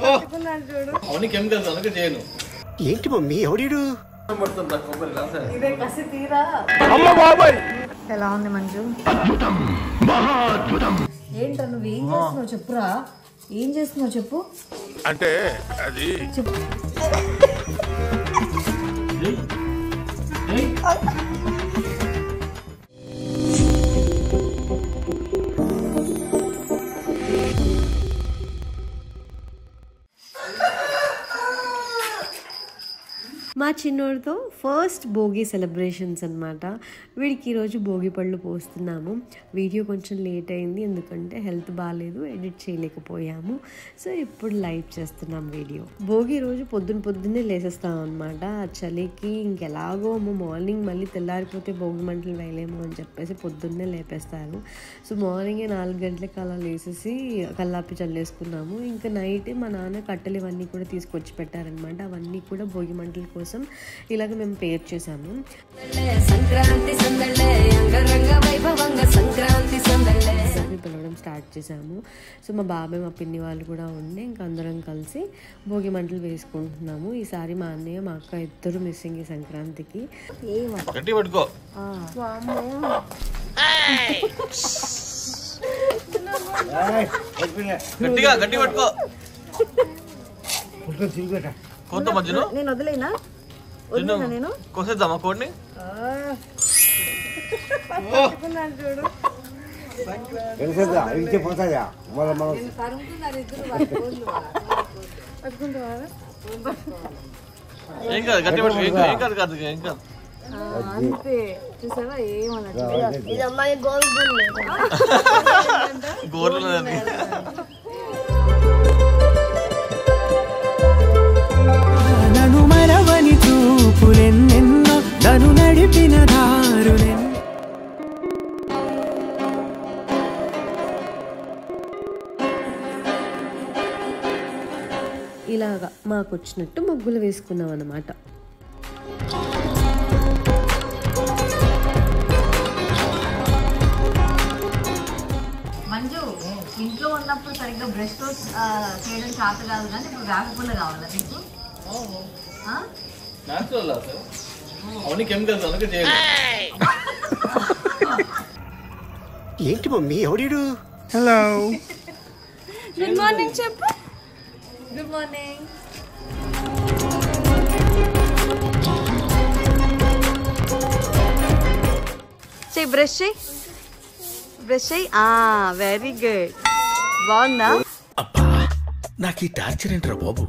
చూడు అవన్నీ కెమికల్స్ అందుకే చేయను. ఏంటి మమ్మీ ఎవడీడు ఎలా ఉంది మంజు? ఏంటో నువ్వు ఏం చేస్తున్నావు చెప్పురా, ఏం చేస్తున్నావు చెప్పు. అంటే అది చెప్పు. మా చిన్నోడితో ఫస్ట్ భోగి సెలబ్రేషన్స్ అనమాట. వీడికి ఈరోజు భోగి పళ్ళు పోస్తున్నాము. వీడియో కొంచెం లేట్ అయింది ఎందుకంటే హెల్త్ బాగాలేదు, ఎడిట్ చేయలేకపోయాము. సో ఇప్పుడు లైవ్ చేస్తున్నాం వీడియో. భోగి రోజు పొద్దున్నే లేసేస్తాం అనమాట. చలికి ఇంకెలాగో మార్నింగ్ మళ్ళీ తెల్లారిపోతే భోగి మంటలు వేయలేము అని చెప్పేసి పొద్దున్నే లేపేస్తారు. సో మార్నింగే 4 గంటలకి అలా లేసేసి కల్లాపి చల్లేసుకున్నాము. ఇంకా నైట్ మా నాన్న కట్టెలు ఇవన్నీ కూడా తీసుకొచ్చి పెట్టారనమాట. అవన్నీ కూడా భోగి మంటల కోసం ఇలాగ మేము పేర్ చేసాము. పిలవడం స్టార్ట్ చేసాము. సో మా బాబాయ్ మా పిన్ని వాళ్ళు కూడా ఉండి ఇంకా అందరం కలిసి భోగి మంటలు వేసుకుంటున్నాము. ఈసారి మా అన్నయ్య మా అక్క ఇద్దరు మిస్సింగ్ ఈ సంక్రాంతికి. నేను వదిలేనా నేను కోసేద్దామా కోడిని? చూడు ఏం కాదు గట్టి పట్టుకో, ఏం కాదు కాదు ఏం కాదు అంతే. చూసావా ఏమన్నా గోర్లు నన్ను మరవని చూపులెన్నెన్నో నన్ను నడిపిన దారులెన్నో. ఇలాగా మాకు వచ్చినట్టు ముగ్గులు వేసుకున్నాం అన్నమాట. మంజు ఇంట్లో ఉన్నప్పుడు సరిగ్గా బ్రష్ తో చేయడం చేత కాదు కానీ ఇప్పుడు వేపకుండా కావాలా నీకు? అవన్నీ కెమికల్స్ అందుకే చేయను. ఏంటి మమ్మీ ఎవడీడు? హలో గుడ్ మార్నింగ్ చెప్పు. Good morning. చెయ్యి బ్రష్ చెయ్యి, బ్రష్ చెయ్యి. Very good. బాగుందా? అబ్బా నాకు ఈ టార్చర్ ఏంట్రా బాబు.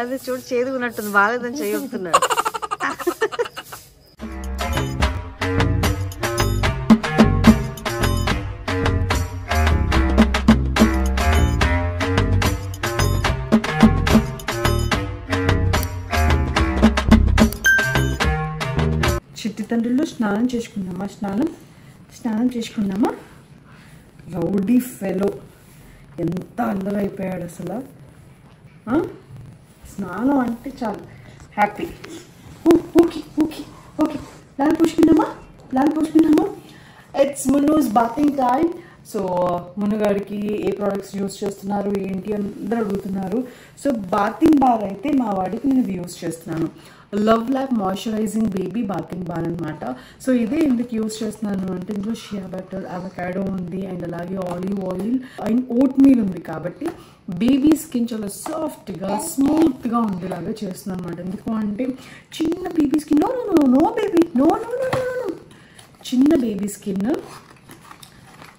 అది చూడు చేదుకున్నట్టుంది, బాగాలేదని చేయొస్తున్నాడు. చిట్టి తండ్రుల్లో స్నానం చేసుకున్నామా. రౌడీ ఫెలో ఎంత అల్లరైపోయాడు అసలు. స్నానం అంటే చాలు హ్యాపీ. ఓకే ఓకే ఓకే లాల్ పోసుకున్నామా. It's Munnu's bathing time. So మునుగాడికి ఏ ప్రోడక్ట్స్ యూస్ చేస్తున్నారు ఏంటి అందరూ అడుగుతున్నారు. సో బాతింగ్ బార్ అయితే మా వాడికి నేను యూస్ చేస్తున్నాను. Love lab moisturising baby bathing bar అనమాట. సో ఇదే ఎందుకు యూస్ చేస్తున్నాను అంటే ఇందులో షియా బటర్, అవకాడో ఉంది అండ్ అలాగే olive oil and vote meal ఉంది కాబట్టి బేబీ స్కిన్ చాలా సాఫ్ట్గా స్మూత్గా ఉండేలాగా చేస్తున్నాను అనమాట. ఎందుకు అంటే చిన్న baby skin no baby no చిన్న బేబీ స్కిన్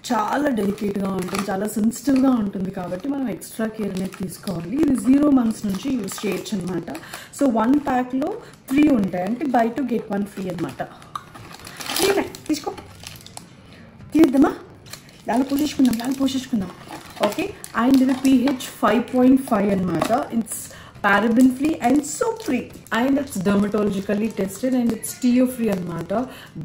చాలా డెలికేట్గా ఉంటుంది, చాలా సెన్సిటివ్గా ఉంటుంది కాబట్టి మనం ఎక్స్ట్రా కేర్ అనేది తీసుకోవాలి. ఇది 0 months నుంచి యూజ్ చేయొచ్చు అనమాట. సో 1 ప్యాక్లో 3 ఉంటాయి, అంటే బై 2 get 1 ఫ్రీ అనమాట. తీసుకో తీద్దామా. దాన్ని పోషించుకుందాం. ఓకే అండ్ ఇది pH 5.5 అనమాట. It's paraben free and soap free and it's dermatologically tested and it's tear free అనమాట.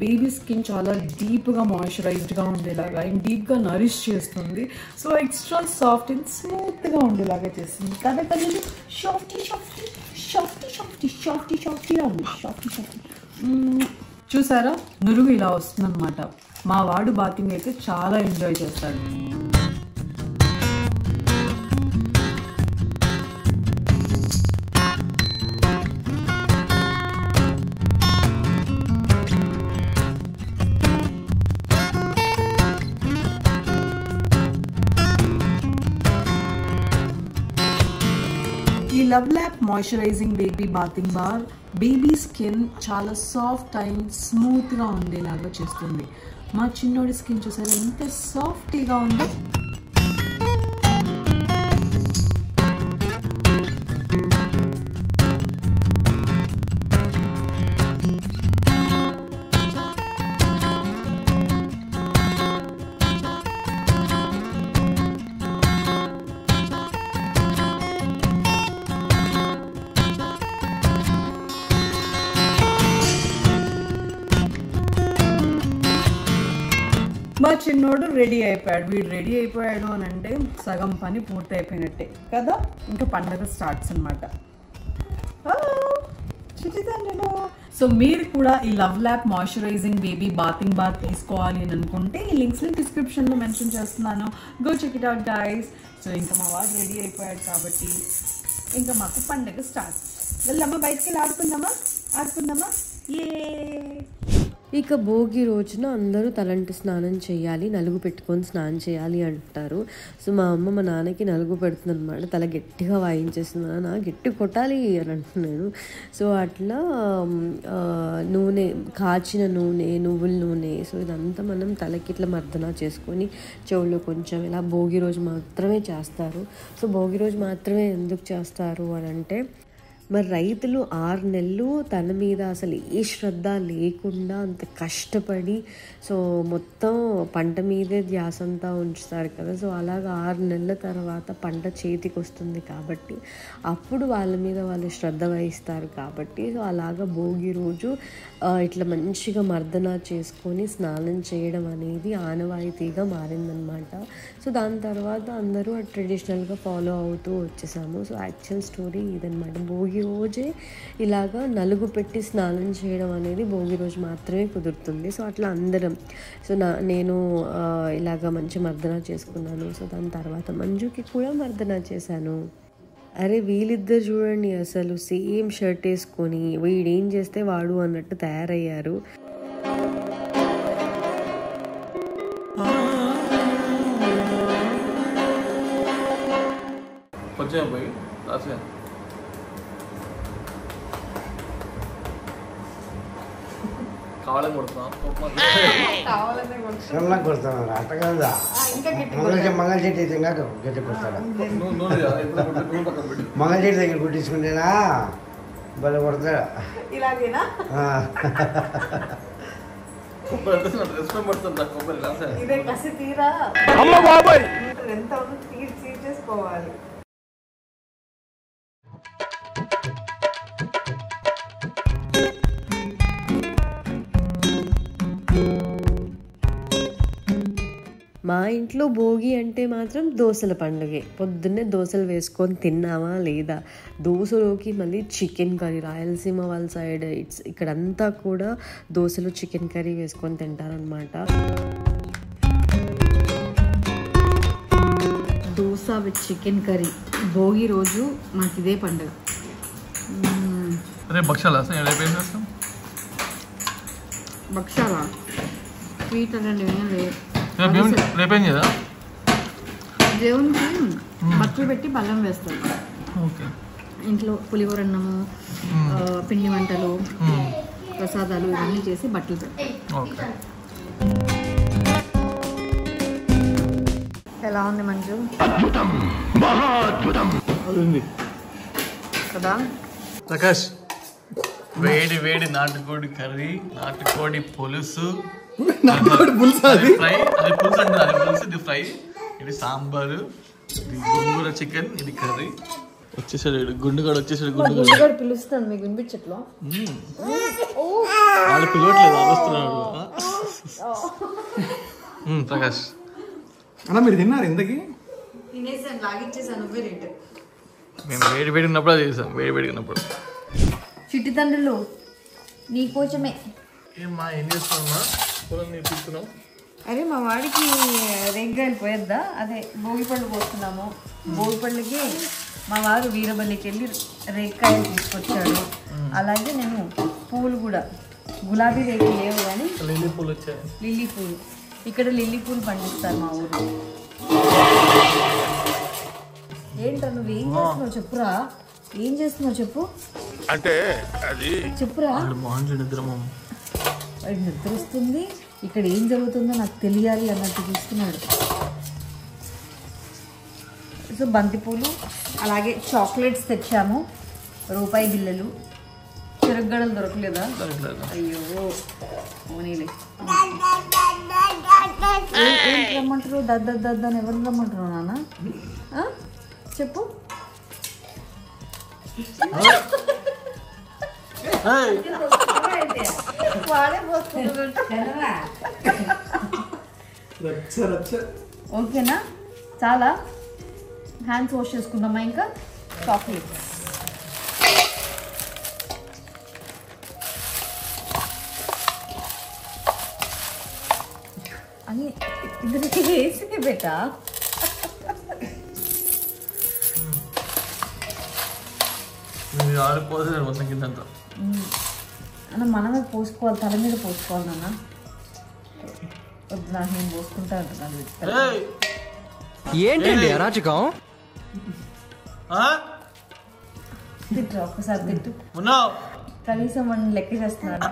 బేబీ స్కిన్ చాలా డీప్గా మాయిశ్చరైజ్డ్గా ఉండేలాగా అండ్ డీప్గా నరిష్ చేస్తుంది. సో ఎక్స్ట్రా సాఫ్ట్ అండ్ స్మూత్గా ఉండేలాగా చేస్తుంది. కాబట్టి సాఫ్టీగా ఉంది. చూసారా నురుగు ఇలా వస్తుంది అనమాట. మా వాడు బాతింగ్ అయితే చాలా ఎంజాయ్ చేస్తాడు. Love lap moisturizing baby bathing bar baby skin చాలా సాఫ్ట్ అండ్ స్మూత్గా ఉండేలాగా చేస్తుంది. మా చిన్నోడి స్కిన్ చూసారా ఎంత సాఫ్టీగా ఉందో. మా చిన్నోడు రెడీ అయిపోయాడు. వీడు రెడీ అయిపోయాడు అని అంటే సగం పని పూర్తి అయిపోయినట్టే కదా. ఇంకా పండగ స్టార్ట్స్ అనమాట. సో మీరు కూడా ఈ love lap moisturizing baby bathing bath తీసుకోవాలి అని అనుకుంటే ఈ లింక్స్ డిస్క్రిప్షన్లో మెన్షన్ చేస్తున్నాను. Go check it out guys. So ఇంకా మా వాడు రెడీ అయిపోయాడు కాబట్టి ఇంకా మాకు పండగ స్టార్ట్. వెళ్ళమ్మా బయటికి వెళ్ళి ఆడుకుందామా. ఏ ఇక భోగి రోజున అందరూ తలంటి స్నానం చేయాలి, నలుగు పెట్టుకొని స్నానం చేయాలి అంటారు. సో మా అమ్మ మా నాన్నకి నలుగు పెడుతుంది అనమాట. తల గట్టిగా వాయించేస్తుంది, నా గట్టి కొట్టాలి అని అంటున్నాను. సో అట్లా నూనె, కాచిన నూనె, నువ్వుల నూనె, సో ఇదంతా మనం తలకి ఇట్లా మర్దన చేసుకొని చెవుల్లో కొంచెం ఇలా భోగి రోజు మాత్రమే చేస్తారు. సో భోగి రోజు మాత్రమే ఎందుకు చేస్తారు అని అంటే, మరి రైతులు 6 నెలలు తన మీద అసలు ఏ శ్రద్ధ లేకుండా అంత కష్టపడి సో మొత్తం పంట మీదే ధ్యాస అంతా ఉంచుతారు కదా. సో అలాగా 6 నెలల తర్వాత పంట చేతికి వస్తుంది కాబట్టి అప్పుడు వాళ్ళ మీద వాళ్ళు శ్రద్ధ వహిస్తారు కాబట్టి సో అలాగా భోగి రోజు ఇట్లా మంచిగా మర్దన చేసుకొని స్నానం చేయడం అనేది ఆనవాయితీగా మారిందనమాట. సో దాని తర్వాత అందరూ ట్రెడిషనల్గా ఫాలో అవుతూ వచ్చేసాము. సో యాక్చువల్ స్టోరీ ఇదనమాట. భోగి రోజే ఇలాగా నలుగు పెట్టి స్నానం చేయడం అనేది భోగి రోజు మాత్రమే కుదురుతుంది. సో అట్లా అందరం సో నేను ఇలాగ మంచి మర్దన చేసుకున్నాను. సో దాని తర్వాత మంజుకి కూడా మర్దన చేశాను. అరే వీళ్ళిద్దరు చూడండి, అసలు సేమ్ షర్ట్ వేసుకొని వీడేం చేస్తే వాడు అన్నట్టు తయారయ్యారు. కావాలని కొడుతున్నాం. కొడుతున్నాను అట్ట కదా. మంగళ చెట్టు అయితే ఇంకా గట్టి కొడతాడు. మంగళ చెట్టు దగ్గర కుట్టించుకుంటేనా భలే కొడతాడు. ఇలాగేనా ఇదే కసి తీరా ఎంత తీర్చేసుకోవాలి. మా ఇంట్లో భోగి అంటే మాత్రం దోశల పండుగే. పొద్దున్నే దోశలు వేసుకొని తిన్నామా లేదా, దోశలోకి మళ్ళీ చికెన్ కర్రీ. రాయలసీమ వాళ్ళ సైడ్ ఇక్కడంతా కూడా దోశలు చికెన్ కర్రీ వేసుకొని తింటారనమాట. Dosa with chicken curry. Bhogi రోజు మాకు ఇదే పండుగ. భక్షాలా స్వీట్ అంటే లేదు. రేపేం కదా దేవునికి బట్టలు పెట్టి బల్లం వేస్తారు. ఇంట్లో పులిహోర అన్నము, పిండి వంటలు, ప్రసాదాలు ఇవన్నీ చేసి బట్టలు పెడతారు. ఎలా ఉంది మంజు? కదా ప్రకాష్, వేడి వేడి నాటుకోడి కర్రీ, నాటుకోడి పులుసు, ఫ్రై, అది పులుసు అంటే అది పులుసు, ఇది ఫ్రై, ఇది సాంబారు, ఇది గోంగూర చికెన్, ఇది కర్రీ. వచ్చేసాడు గుండుగాడు, వచ్చేసాడు గుండుగాడు. పిలుస్తాను, మీకు వినిపించట్లా? వాళ్ళు పిలవట్లేదు, వస్తున్నాడు. ప్రకాష్ అలా మీరు తిన్నారు ఇంతకీ? తినేసాను, లాగిచ్చేసాను. నువ్వే రేట్. మేము వేడి వేడి ఉన్నప్పుడు అది చేసాం, వేడి వేడి ఉన్నప్పుడు. చిట్టి తండ్రులు నీకోసమే. ఏమ్మా ఏం చేస్తున్నావు? పొలం నేర్పిస్తున్నావు? అరే మా వాడికి రేగ్గాయలు పోయొద్దా, అదే భోగి పళ్ళు పోస్తున్నాము. భోగి పళ్ళకి మా వారు వీరబల్లికి వెళ్ళి రేగ్గాయలు తీసుకొచ్చాడు. అలాగే నేను పూలు కూడా, గులాబీ రేగులు లేవు కానీ లిల్లీ పూలు వచ్చాయి. లిల్లీ పూలు, ఇక్కడ లిల్లీ పూలు పండిస్తారు మా ఊరు. ఏంటో నువ్వు ఏం చేస్తున్నావు చెప్పురా. ఏం చేస్తున్నావు చెప్పు. అంటే అది చెప్పురా. వాడికి నిద్ర వస్తుంది, ఇక్కడ ఏం జరుగుతుందో నాకు తెలియాలి అన్నట్టు చూస్తున్నాడు. సో బంతిపూలు అలాగే చాక్లెట్స్ తెచ్చాము, రూపాయి బిళ్ళలు. చెరుగడలు దొరకలేదా? అయ్యో ఓనీలే. ఏంటి రమ్మంటారు? దద్దని ఎవరిని రమ్మంటారు నాన్న? చెప్పు. ఓకేనా? చాలా హ్యాండ్స్ వాష్ చేసుకుందామా? ఇంకా చాక్లెట్స్ అని ఇద్దరికి వేసి బెటా. అన్న మనమే పోసుకోవాలి, తల మీద పోసుకోవాలి నాన్న. వద్దు నాకు నేను పోసుకుంటా అంటున్నాను. ఏంటండి అరాచకం? తిట్టు ఒక్కసారి తిట్టు. కనీసం మనం లెక్క చేస్తున్నాడు.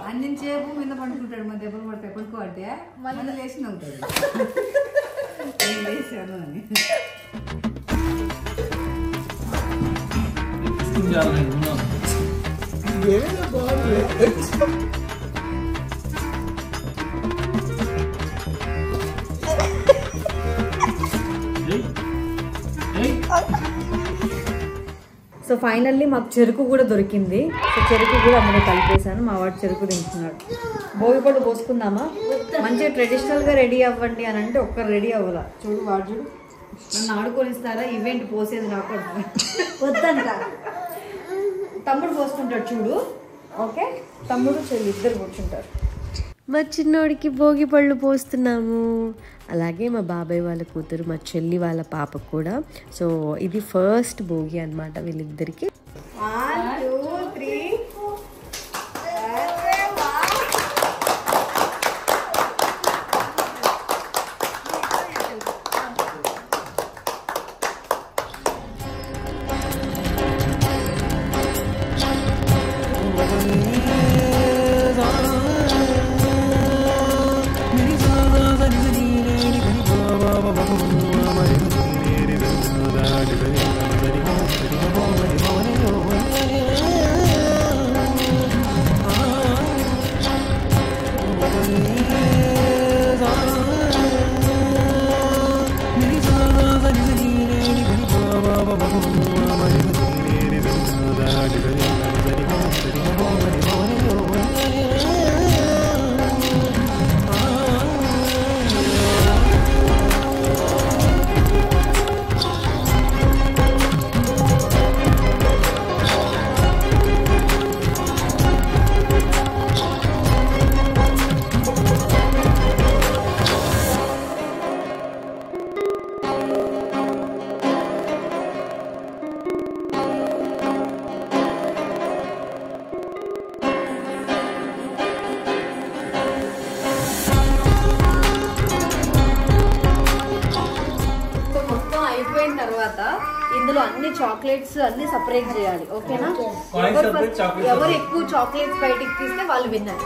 అన్ని చేపు మీద పండుకుంటాడు, మా దెబ్బలు పడితే పడుకోబట్టే మళ్ళీ లేచి నవ్వుతాడు. లేచాను అని సో ఫైనల్లీ మాకు చెరుకు కూడా దొరికింది. సో చెరుకు కూడా అందులో కలిపేశాను. మా వాడు చెరుకు తింటున్నాడు. భోగిపళ్ళు పోసుకుందామా? మంచిగా ట్రెడిషనల్గా రెడీ అవ్వండి అని అంటే ఒక్కరు రెడీ అవ్వాల. చూడు వాడు చూడు, నన్ను ఆడుకొనిస్తారా? ఈవెంట్ పోసేది రాకూడదు వద్దంట. తమ్ముడు పోసుకుంటాడు చూడు. ఓకే, తమ్ముడు చెల్లి ఇద్దరు కూర్చుంటారు. మా చిన్నోడికి భోగి పళ్ళు పోస్తున్నాము. అలాగే మా బాబాయ్ వాళ్ళ కూతురు, మా చెల్లి వాళ్ళ పాపకు కూడా. సో ఇది ఫస్ట్ భోగి అన్నమాట వీళ్ళిద్దరికి. 1 2 3 ఇందులో అన్ని చాక్లెట్స్ అన్ని సెపరేట్ చేయాలి. ఓకేనా? ఎవరు ఎక్కువ చాక్లెట్స్ బయటికి తీస్తే వాళ్ళు విన్నారు.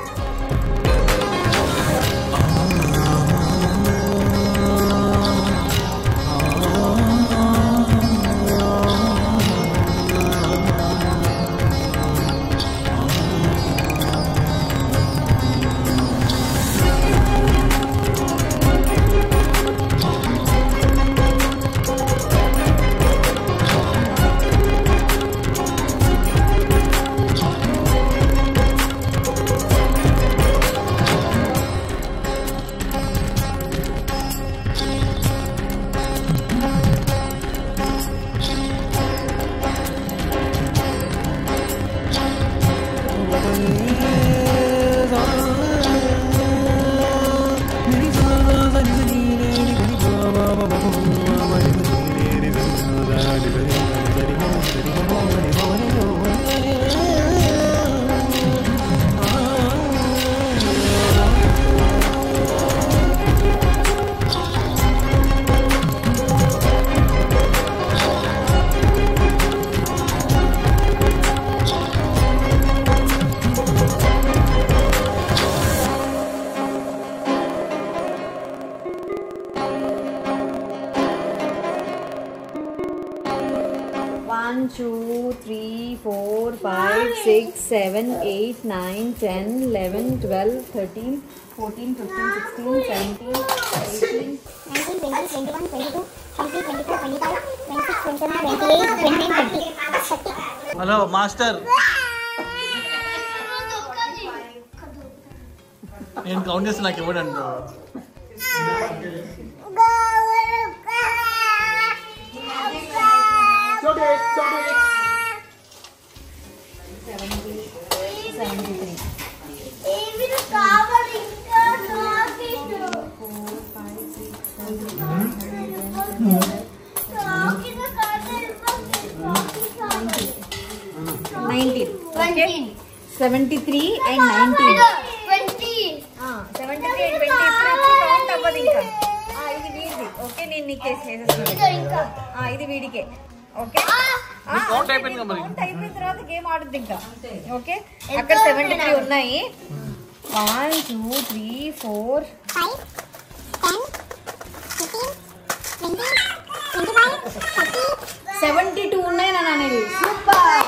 2, 3, 4, 5, 6, 7, 8, 9, 10, 11, 12, 13, 14, 15, 16, 17, 18, 19, 20, 21, 22, 23, 24, 25, 26, 27, 28, 29, 30. హలో మాస్టర్, నేను కౌంట్ చేస్తే నాకు ఇవ్వడండి. Okay. 73 and 19. 20. 73 and 20 ఇప్పుడు కౌంట్ అవ్వదు ఇంకా. ఇది వీడిది. ఓకే, నేను నీకే చేసేస్తాను. ఇది వీడికే. ఓకే, కౌంట్ అయిపోయింది మరి. కౌంట్ అయిపోయిన తర్వాత గేమ్ ఆడుద్ది ఇంకా. ఓకే, అక్కడ 73 ఉన్నాయి. 1, 2, 3, 4, 5, 10, 15, 20, 25, 30. 72 ఉన్నాయి నాన్న అనేది. సూపర్.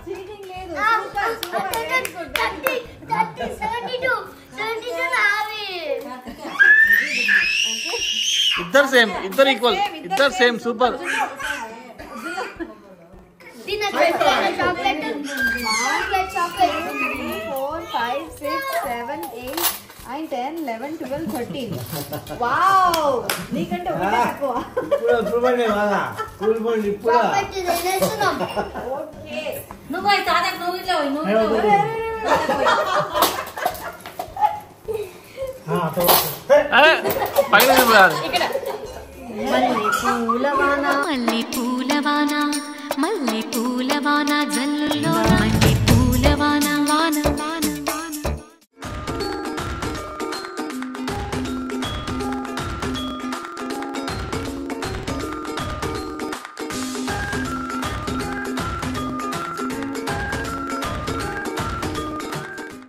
చీటింగ్ లేదు. ఇద్దరు సేమ్, ఇద్దరు ఈక్వల్, ఇద్దరు సేమ్. సూపర్. 5, 6, 7, 8, 9, 10, 11, 12, 13. వావ్, నీకంటే ఒకటే తక్కువ. ఓకే, నువ్వు పోయి తాతకు నువ్వు ఇట్లా పోయి, నువ్వు ఇట్లా పోయి. పైన ఇక్కడ మల్లె పూలవాన మల్లె పూలవాన మల్లె పూలవాన